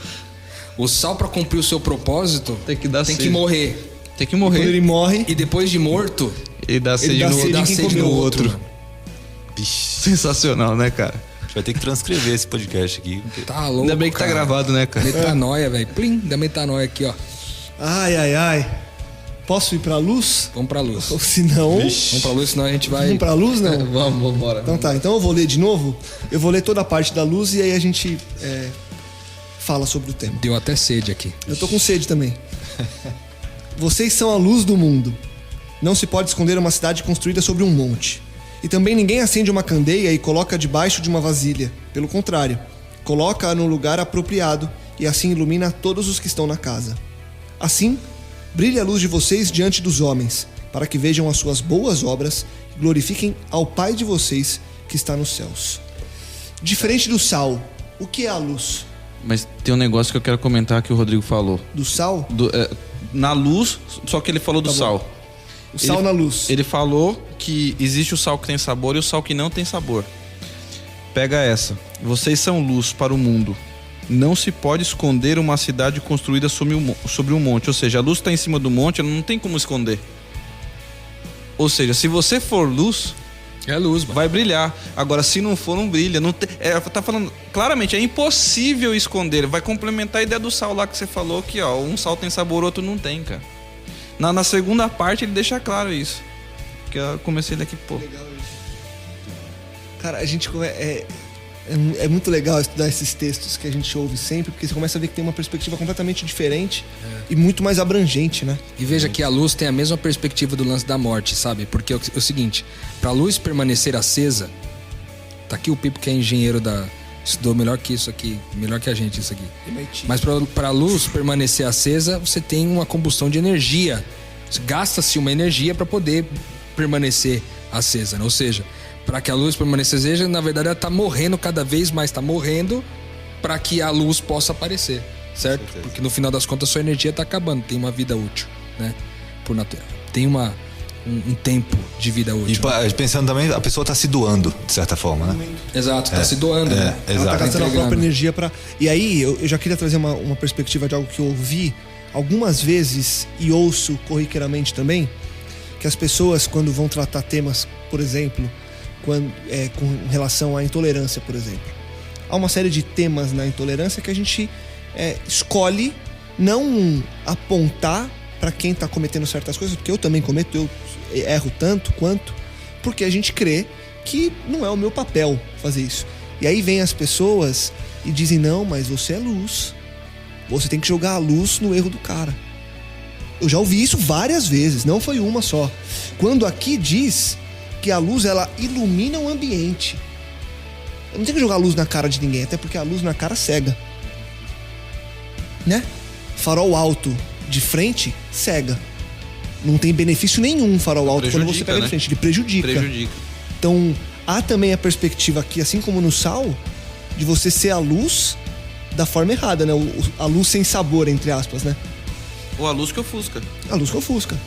O sal, pra cumprir o seu propósito, Tem que dar tem sede. que morrer. Tem que Quando morrer. ele morre, E depois de morto, Ele dá sede dá no sede outro. em dá quem sede comeu no o outro. outro. Sensacional, né, cara? A gente vai ter que transcrever esse podcast aqui. Tá louco. Ainda bem que tá cara. gravado, né, cara? Metanoia, velho. Plim, da metanoia aqui, ó. ai. Posso ir pra luz? Vamos pra luz. Ou se não, Vamos pra luz, senão a gente vai. vamos pra luz, não? Vamos, bora. Então tá, então eu vou ler de novo. Eu vou ler toda a parte da luz e aí a gente fala sobre o tema. Deu até sede aqui. Eu tô com sede também. Vocês são a luz do mundo. Não se pode esconder uma cidade construída sobre um monte. E também ninguém acende uma candeia e coloca debaixo de uma vasilha. Pelo contrário, coloca-a no lugar apropriado e assim ilumina todos os que estão na casa. Assim, brilhe a luz de vocês diante dos homens, para que vejam as suas boas obras e glorifiquem ao Pai de vocês que está nos céus. Diferente do sal, o que é a luz? Mas tem um negócio que eu quero comentar que o Rodrigo falou. Do sal? Na luz, só que ele falou do Tá bom. sal. O sal na luz. Ele falou que existe o sal que tem sabor e o sal que não tem sabor. Pega essa. Vocês são luz para o mundo. Não se pode esconder uma cidade construída sobre um monte. Ou seja, a luz está em cima do monte, ela não tem como esconder. Ou seja, se você for luz, É luz, mano. vai brilhar. Agora, se não for, não brilha. Não tem, tá falando claramente, é impossível esconder. Vai complementar a ideia do sal lá que você falou, que ó, um sal tem sabor, outro não tem, cara. Na segunda parte ele deixa claro isso. Que eu comecei daqui, pô. Cara, a gente é muito legal estudar esses textos que a gente ouve sempre, porque você começa a ver que tem uma perspectiva completamente diferente e muito mais abrangente, né? E veja que a luz tem a mesma perspectiva do lance da morte, sabe? Porque é o seguinte, pra luz permanecer acesa, tá aqui o Pipo que é engenheiro estudou melhor que isso aqui, melhor que a gente isso aqui. Mas pra luz permanecer acesa, você tem uma combustão de energia. Gasta-se uma energia para poder permanecer acesa, né? Ou seja, para que a luz permaneça acesa, na verdade ela tá morrendo cada vez mais, tá morrendo para que a luz possa aparecer, certo? Porque no final das contas sua energia tá acabando, tem uma vida útil, né? Por natureza. Tem um tempo de vida útil. E pensando também, a pessoa tá se doando, de certa forma, né? Exato, tá se doando, né? Ela tá Exato. gastando a Entregando. própria energia pra... E aí, eu já queria trazer uma perspectiva de algo que eu ouvi algumas vezes e ouço corriqueiramente também, que as pessoas, quando vão tratar temas, por exemplo, com relação à intolerância, por exemplo. Há uma série de temas na intolerância que a gente escolhe não apontar para quem está cometendo certas coisas, porque eu também cometo, eu erro tanto quanto, porque a gente crê que não é o meu papel fazer isso. E aí vem as pessoas e dizem, não, mas você é luz. Você tem que jogar a luz no erro do cara. Eu já ouvi isso várias vezes, não foi uma só. Quando aqui diz que a luz, ela ilumina o ambiente. Eu não tenho que jogar luz na cara de ninguém, até porque a luz na cara cega. Né? Farol alto de frente, cega. Não tem benefício nenhum farol alto quando você Prejudica, pega de né? frente, ele prejudica. Então, há também a perspectiva aqui, assim como no sal, de você ser a luz da forma errada, né? A luz sem sabor, entre aspas, né? Ou a luz que ofusca. A luz que ofusca.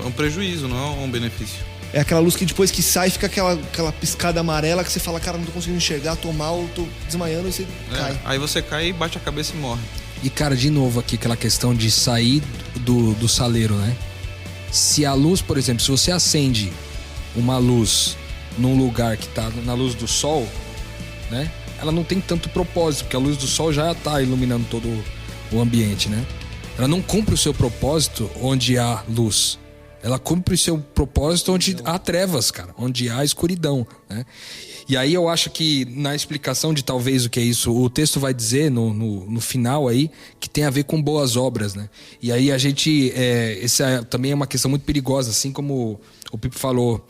É um prejuízo, não é um benefício. É aquela luz que depois que sai fica aquela piscada amarela que você fala, cara, não tô conseguindo enxergar, tô mal, tô desmaiando e você cai. Aí você cai, bate a cabeça e morre. E cara, de novo aqui aquela questão de sair do saleiro, né? Se a luz, por exemplo, se você acende uma luz num lugar que tá na luz do sol, né? ela não tem tanto propósito, porque a luz do sol já está iluminando todo o ambiente, né? Ela não cumpre o seu propósito onde há luz. Ela cumpre o seu propósito onde há trevas, cara, onde há escuridão, né? E aí eu acho que na explicação de talvez o que é isso, o texto vai dizer no final aí que tem a ver com boas obras, né? E aí a gente, essa também é uma questão muito perigosa, assim como o Pipo falou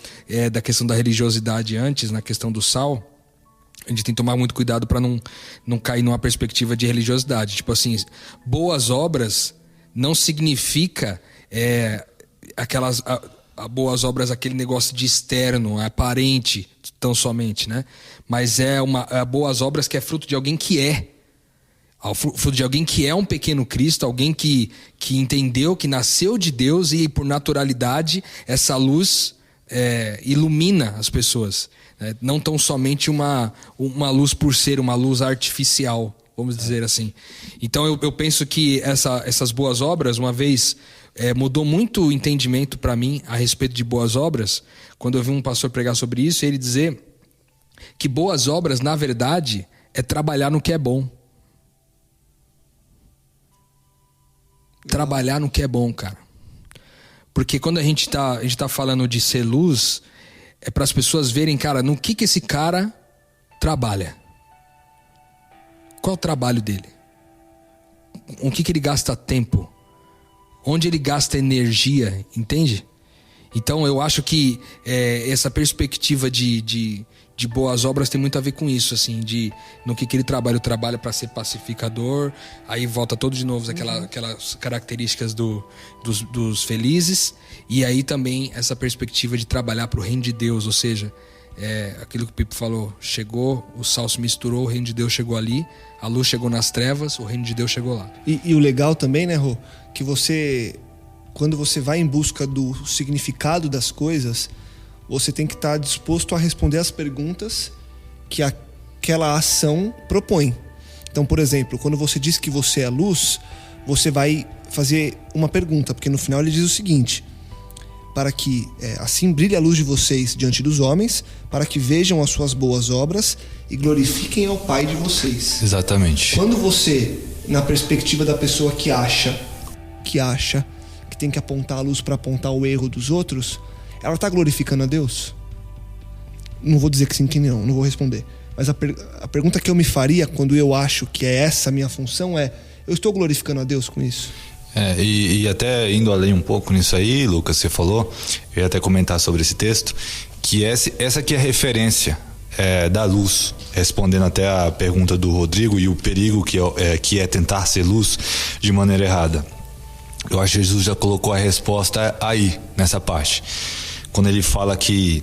da questão da religiosidade antes, na questão do sal. A gente tem que tomar muito cuidado para não cair numa perspectiva de religiosidade. Tipo assim, boas obras não significa aquelas boas obras, aquele negócio de externo, aparente, tão somente, né? Mas boas obras que é fruto de alguém que é. Fruto de alguém que é um pequeno Cristo, alguém que entendeu, que nasceu de Deus e por naturalidade essa luz ilumina as pessoas. Não tão somente uma luz por ser, uma luz artificial, vamos dizer assim. Então eu penso que essas boas obras, uma vez, mudou muito o entendimento para mim a respeito de boas obras, quando eu vi um pastor pregar sobre isso, ele dizer que boas obras, na verdade, é trabalhar no que é bom. Trabalhar no que é bom, cara. Porque quando a gente tá falando de ser luz, é para as pessoas verem, cara, no que esse cara trabalha. Qual é o trabalho dele? O que ele gasta tempo? Onde ele gasta energia, entende? Então eu acho que essa perspectiva de boas obras tem muito a ver com isso, assim, no que ele trabalha. O trabalho para ser pacificador, aí volta todo de novo aquelas características dos felizes, e aí também essa perspectiva de trabalhar para o reino de Deus, ou seja, aquilo que o Pipo falou, chegou, o sal se misturou, o reino de Deus chegou ali, a luz chegou nas trevas, o reino de Deus chegou lá. E o legal também, né, Rô, que quando você vai em busca do significado das coisas, você tem que estar disposto a responder as perguntas que aquela ação propõe. Então, por exemplo, quando você diz que você é luz, você vai fazer uma pergunta, porque no final ele diz o seguinte: para que assim brilhe a luz de vocês diante dos homens, para que vejam as suas boas obras e glorifiquem ao Pai de vocês. Exatamente. Quando você, na perspectiva da pessoa que acha que tem que apontar a luz para apontar o erro dos outros, ela está glorificando a Deus? Não vou dizer que sim, que não vou responder. Mas a pergunta que eu me faria quando eu acho que é essa a minha função é: eu estou glorificando a Deus com isso? E até indo além um pouco nisso aí, Lucas, você falou, eu ia até comentar sobre esse texto, que essa aqui é a referência da luz, respondendo até a pergunta do Rodrigo e o perigo que é tentar ser luz de maneira errada. Eu acho que Jesus já colocou a resposta aí, nessa parte. Quando ele fala que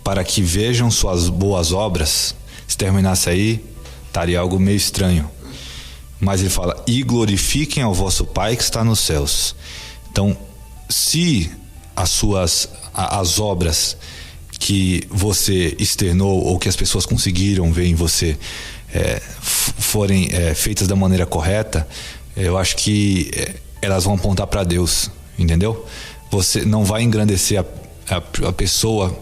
para que vejam suas boas obras, se terminasse aí, estaria algo meio estranho. Mas ele fala: e glorifiquem ao vosso Pai que está nos céus. Então, se as obras que você externou ou que as pessoas conseguiram ver em você forem feitas da maneira correta, eu acho que elas vão apontar para Deus, entendeu? Você não vai engrandecer a pessoa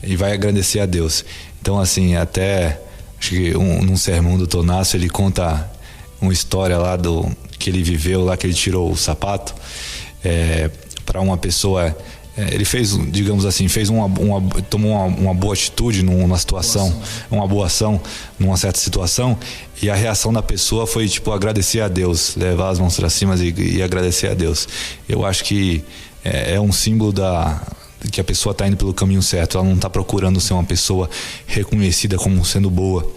e vai agradecer a Deus. Então, assim, até acho que num sermão do Tonácio ele conta uma história lá que ele viveu, lá que ele tirou o sapato para uma pessoa. Ele fez, digamos assim, tomou uma boa atitude numa situação, uma boa ação numa certa situação, e a reação da pessoa foi tipo agradecer a Deus, levar as mãos para cima e agradecer a Deus. Eu acho que é um símbolo que a pessoa está indo pelo caminho certo. Ela não está procurando ser uma pessoa reconhecida como sendo boa,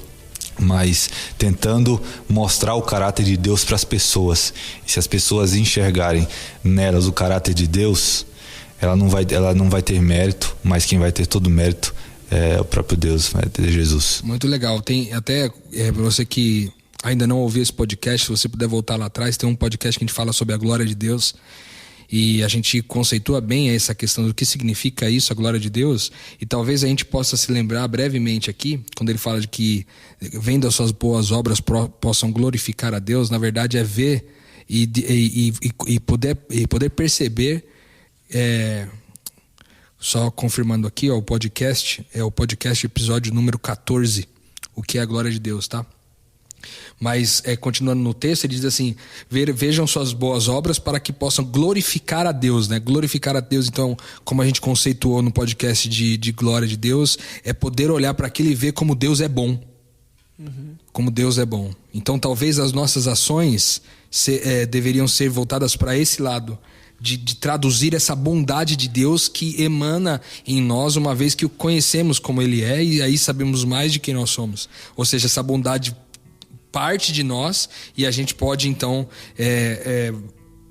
mas tentando mostrar o caráter de Deus para as pessoas. E se as pessoas enxergarem nelas o caráter de Deus, ela não vai ter mérito, mas quem vai ter todo o mérito é o próprio Deus, vai ter Jesus. Muito legal. Tem até, para você que ainda não ouviu esse podcast, se você puder voltar lá atrás, tem um podcast que a gente fala sobre a glória de Deus, e a gente conceitua bem essa questão do que significa isso, a glória de Deus, e talvez a gente possa se lembrar brevemente aqui, quando ele fala de que vendo as suas boas obras possam glorificar a Deus. Na verdade é ver e poder perceber. Só confirmando aqui, o podcast é o podcast episódio número 14. o que é a glória de Deus, tá? Mas, continuando no texto, ele diz assim: vejam suas boas obras para que possam glorificar a Deus, né? Glorificar a Deus, então, como a gente conceituou no podcast de glória de Deus, é poder olhar para aquilo e ver como Deus é bom. Como Deus é bom. Então, talvez as nossas ações deveriam ser voltadas para esse lado, de traduzir essa bondade de Deus que emana em nós, uma vez que o conhecemos como Ele é, e aí sabemos mais de quem nós somos. Ou seja, essa bondade parte de nós, e a gente pode então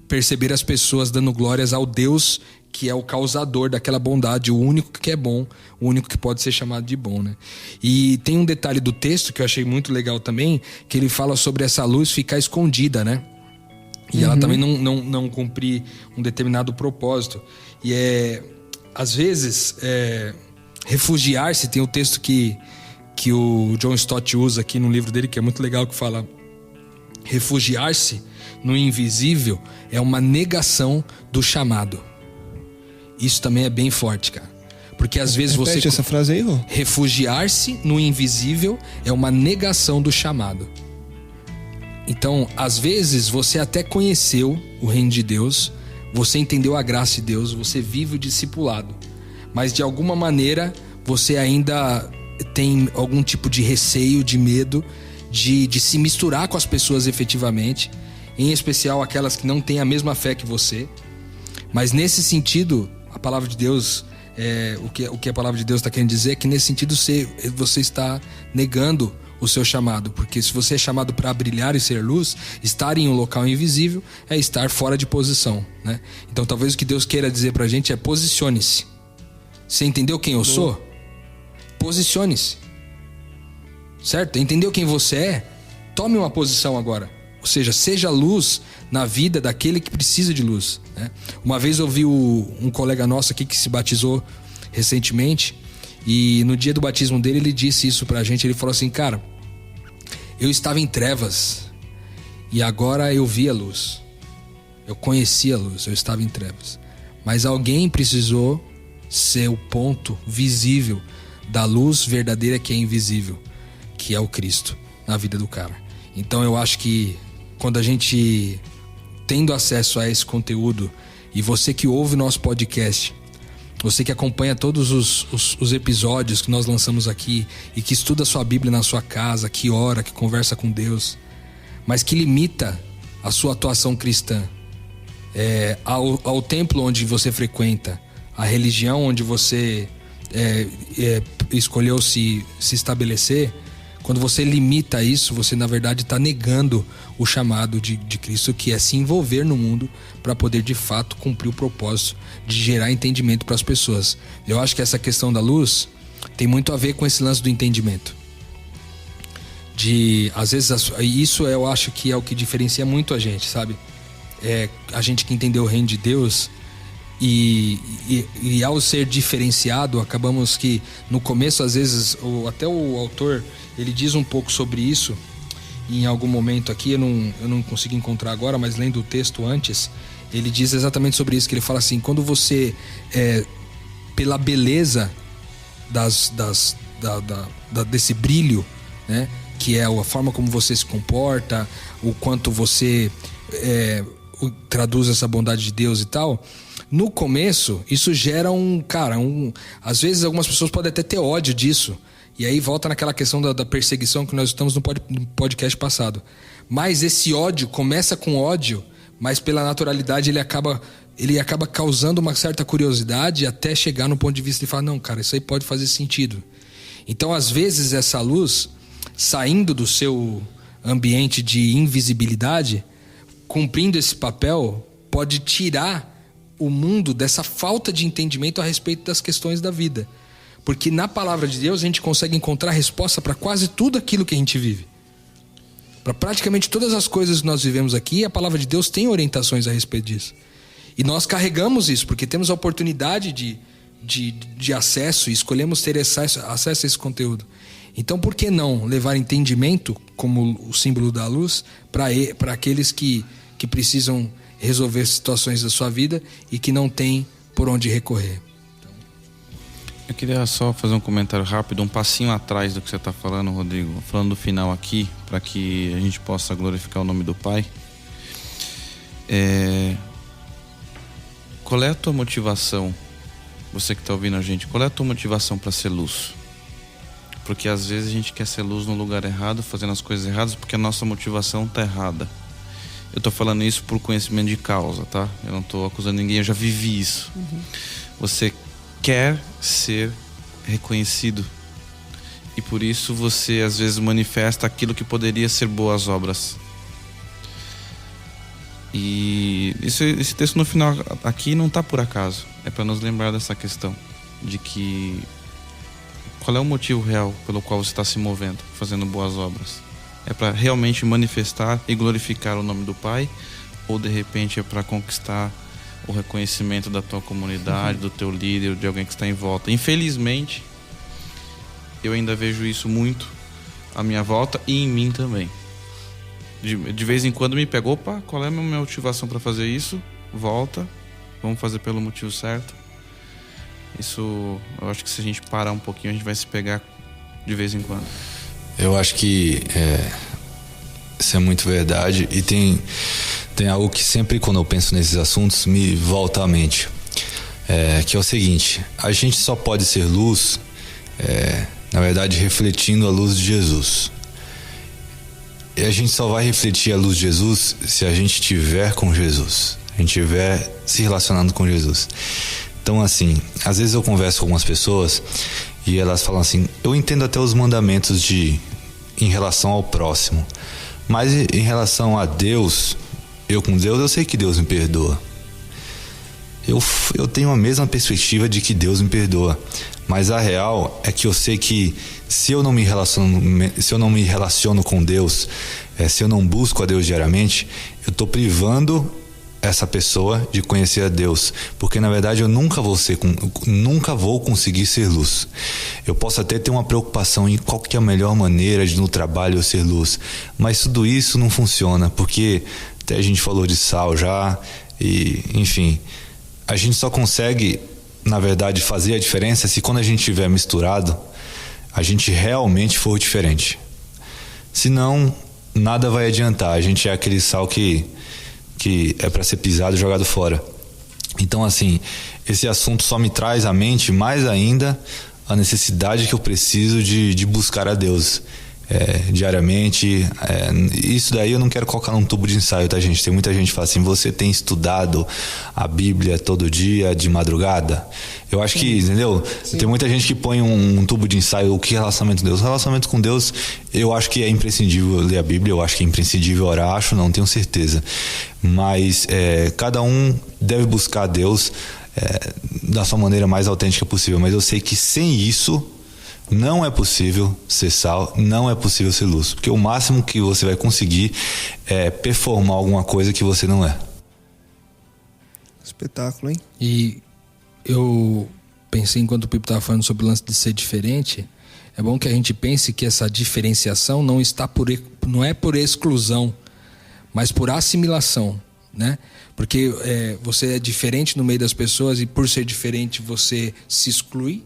perceber as pessoas dando glórias ao Deus que é o causador daquela bondade, o único que é bom, o único que pode ser chamado de bom, né? E tem um detalhe do texto que eu achei muito legal também, que ele fala sobre essa luz ficar escondida, né? E ela também não cumprir um determinado propósito. E às vezes, refugiar-se, tem o texto que o John Stott usa aqui no livro dele, que é muito legal, que fala: refugiar-se no invisível é uma negação do chamado. Isso também é bem forte, cara. Porque às vezes Repete essa frase aí, Rô. Refugiar-se no invisível é uma negação do chamado. Então, às vezes, você até conheceu o reino de Deus, você entendeu a graça de Deus, você vive o discipulado, mas de alguma maneira você ainda tem algum tipo de receio, de medo de se misturar com as pessoas efetivamente, em especial aquelas que não têm a mesma fé que você. Mas nesse sentido, a palavra de Deus, o que a palavra de Deus está querendo dizer é que nesse sentido você está negando o seu chamado, porque se você é chamado para brilhar e ser luz, estar em um local invisível é estar fora de posição, né? Então talvez o que Deus queira dizer pra gente é: posicione-se. Você entendeu quem eu sou? Posicione-se. Certo? Entendeu quem você é? Tome uma posição agora. Ou seja, seja luz na vida daquele que precisa de luz, né? Uma vez eu vi um colega nosso aqui que se batizou recentemente, e no dia do batismo dele ele disse isso pra gente. Ele falou assim: cara, eu estava em trevas e agora eu vi a luz. Eu conheci a luz, eu estava em trevas, mas alguém precisou ser o ponto visível da luz verdadeira que é invisível, que é o Cristo na vida do cara. Então eu acho que quando a gente, tendo acesso a esse conteúdo, e você que ouve nosso podcast, você que acompanha todos os episódios que nós lançamos aqui, e que estuda a sua Bíblia na sua casa, que ora, que conversa com Deus, mas que limita a sua atuação cristã ao templo onde você frequenta, a religião onde você escolheu se estabelecer. Quando você limita isso, você na verdade está negando o chamado de Cristo, que é se envolver no mundo para poder de fato cumprir o propósito de gerar entendimento para as pessoas. Eu acho que essa questão da luz tem muito a ver com esse lance do entendimento. Às vezes isso eu acho que é o que diferencia muito a gente, sabe? A gente que entendeu o reino de Deus, e ao ser diferenciado, acabamos que no começo, às vezes, até o autor, ele diz um pouco sobre isso em algum momento aqui, eu não consigo encontrar agora, mas lendo o texto antes, ele diz exatamente sobre isso, que ele fala assim: quando você, pela beleza desse brilho, né, que é a forma como você se comporta, o quanto você traduz essa bondade de Deus e tal, no começo isso gera às vezes algumas pessoas podem até ter ódio disso, e aí volta naquela questão da perseguição que nós estamos no podcast passado. Mas esse ódio começa com ódio, mas pela naturalidade ele acaba causando uma certa curiosidade até chegar no ponto de vista de falar: não, cara, isso aí pode fazer sentido. Então às vezes essa luz saindo do seu ambiente de invisibilidade, cumprindo esse papel, pode tirar o mundo dessa falta de entendimento a respeito das questões da vida. Porque na palavra de Deus a gente consegue encontrar resposta para quase tudo aquilo que a gente vive. Para praticamente todas as coisas que nós vivemos aqui, a palavra de Deus tem orientações a respeito disso. E nós carregamos isso, porque temos a oportunidade de acesso, e escolhemos ter acesso a esse conteúdo. Então por que não levar entendimento, como o símbolo da luz, para aqueles que precisam resolver situações da sua vida e que não têm por onde recorrer? Eu queria só fazer um comentário rápido, um passinho atrás do que você está falando, Rodrigo. Falando do final aqui, para que a gente possa glorificar o nome do Pai. Qual é a tua motivação, você que está ouvindo a gente, qual é a tua motivação para ser luz? Porque às vezes a gente quer ser luz no lugar errado, fazendo as coisas erradas, porque a nossa motivação está errada. Eu tô falando isso por conhecimento de causa, tá? Eu não tô acusando ninguém, eu já vivi isso. Você quer ser reconhecido e por isso você às vezes manifesta aquilo que poderia ser boas obras. E esse texto no final aqui não tá por acaso. É para nos lembrar dessa questão de que qual é o motivo real pelo qual você está se movendo, fazendo boas obras? É para realmente manifestar e glorificar o nome do Pai? Ou de repente é para conquistar o reconhecimento da tua comunidade, do teu líder, de alguém que está em volta? Infelizmente, eu ainda vejo isso muito à minha volta e em mim também. De vez em quando me pega, opa, qual é a minha motivação para fazer isso? Volta, vamos fazer pelo motivo certo. Isso, eu acho que se a gente parar um pouquinho, a gente vai se pegar de vez em quando. Eu acho que isso é muito verdade. E tem algo que sempre quando eu penso nesses assuntos me volta à mente, que é o seguinte: a gente só pode ser luz, na verdade, refletindo a luz de Jesus. E a gente só vai refletir a luz de Jesus se a gente estiver com Jesus, a gente estiver se relacionando com Jesus. Então, assim, às vezes eu converso com algumas pessoas e elas falam assim: eu entendo até os mandamentos em relação ao próximo, mas em relação a Deus, eu com Deus, eu sei que Deus me perdoa. Eu tenho a mesma perspectiva de que Deus me perdoa, mas a real é que eu sei que se eu não me relaciono com Deus, se eu não busco a Deus diariamente, eu estou privando essa pessoa de conhecer a Deus, porque na verdade eu nunca vou conseguir ser luz. Eu posso até ter uma preocupação em qual que é a melhor maneira de no trabalho eu ser luz, mas tudo isso não funciona, porque até a gente falou de sal já, e enfim, a gente só consegue na verdade fazer a diferença se quando a gente estiver misturado, a gente realmente for diferente. Senão nada vai adiantar, a gente é aquele sal que é para ser pisado e jogado fora. Então, assim, esse assunto só me traz à mente mais ainda a necessidade que eu preciso de buscar a Deus diariamente. Isso daí eu não quero colocar num tubo de ensaio, tá, gente? Tem muita gente que fala assim: você tem estudado a Bíblia todo dia de madrugada? Eu acho que, entendeu? Sim. Tem muita gente que põe um tubo de ensaio. O que é relacionamento com Deus? O relacionamento com Deus, eu acho que é imprescindível ler a Bíblia, eu acho que é imprescindível orar, não tenho certeza. Mas cada um deve buscar a Deus da sua maneira mais autêntica possível. Mas eu sei que sem isso não é possível ser sal, não é possível ser luz, porque o máximo que você vai conseguir é performar alguma coisa que você não é. Espetáculo, hein? E eu pensei, enquanto o Pipo estava falando sobre o lance de ser diferente, é bom que a gente pense que essa diferenciação não é por exclusão, mas por assimilação, né? Porque você é diferente no meio das pessoas e por ser diferente você se exclui,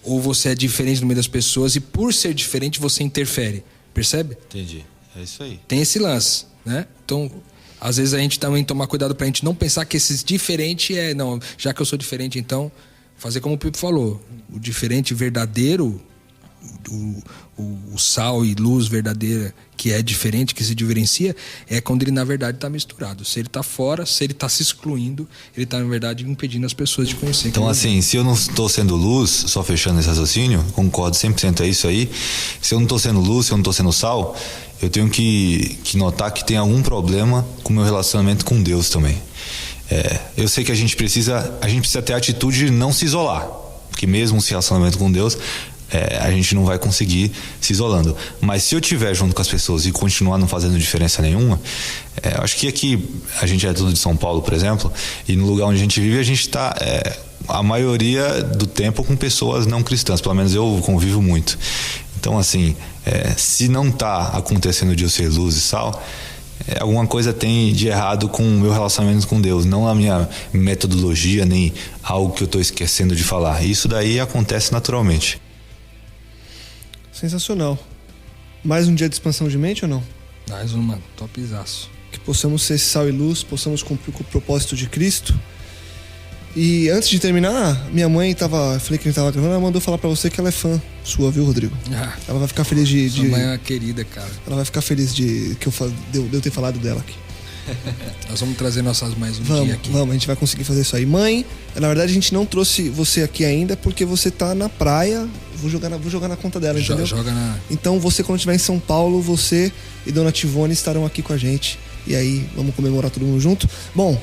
ou você é diferente no meio das pessoas e por ser diferente você interfere, percebe? Entendi, é isso aí. Tem esse lance, né? Então, às vezes a gente também tomar cuidado pra gente não pensar que esse diferente não, já que eu sou diferente, então fazer como o Pipo falou, o diferente verdadeiro, o sal e luz verdadeira que é diferente, que se diferencia, é quando ele na verdade está misturado. Se ele está fora, se ele está se excluindo, ele está na verdade impedindo as pessoas de conhecer. Então assim, se eu não estou sendo luz, só fechando esse raciocínio, concordo 100%, é isso aí. Se eu não estou sendo luz, se eu não estou sendo sal, eu tenho que notar que tem algum problema com o meu relacionamento com Deus também. Eu sei que a gente precisa ter a atitude de não se isolar, porque mesmo esse relacionamento com Deus, a gente não vai conseguir se isolando. Mas se eu estiver junto com as pessoas e continuar não fazendo diferença nenhuma, acho que aqui a gente é tudo de São Paulo, por exemplo, e no lugar onde a gente vive, a gente está a maioria do tempo com pessoas não cristãs, pelo menos eu convivo muito. Então assim, se não está acontecendo de eu ser luz e sal, alguma coisa tem de errado com o meu relacionamento com Deus, não a minha metodologia, nem algo que eu estou esquecendo de falar. Isso daí acontece naturalmente. Sensacional. Mais um dia de expansão de mente ou não? Mais uma, topzaço. Que possamos ser sal e luz, possamos cumprir com o propósito de Cristo. E antes de terminar, minha mãe falei que a gente tava gravando, ela mandou falar pra você que ela é fã sua, viu, Rodrigo? Ela vai ficar feliz de... Sua mãe é uma querida, cara. Ela vai ficar feliz de eu ter falado dela aqui. Nós vamos trazer nossas mães dia aqui. Vamos, a gente vai conseguir fazer isso aí. Mãe, na verdade a gente não trouxe você aqui ainda porque você tá na praia. Vou jogar na conta dela, entendeu? Joga na... Então você, quando estiver em São Paulo, você e Dona Tivone estarão aqui com a gente. E aí, vamos comemorar todo mundo junto. Bom,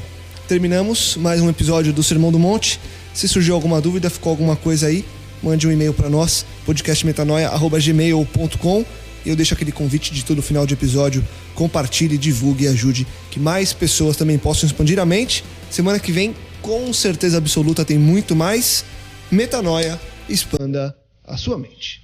terminamos mais um episódio do Sermão do Monte. Se surgiu alguma dúvida, ficou alguma coisa aí, mande um e-mail para nós, podcastmetanoia@gmail.com. E eu deixo aquele convite de todo final de episódio. Compartilhe, divulgue e ajude que mais pessoas também possam expandir a mente. Semana que vem, com certeza absoluta, tem muito mais. Metanoia, expanda a sua mente.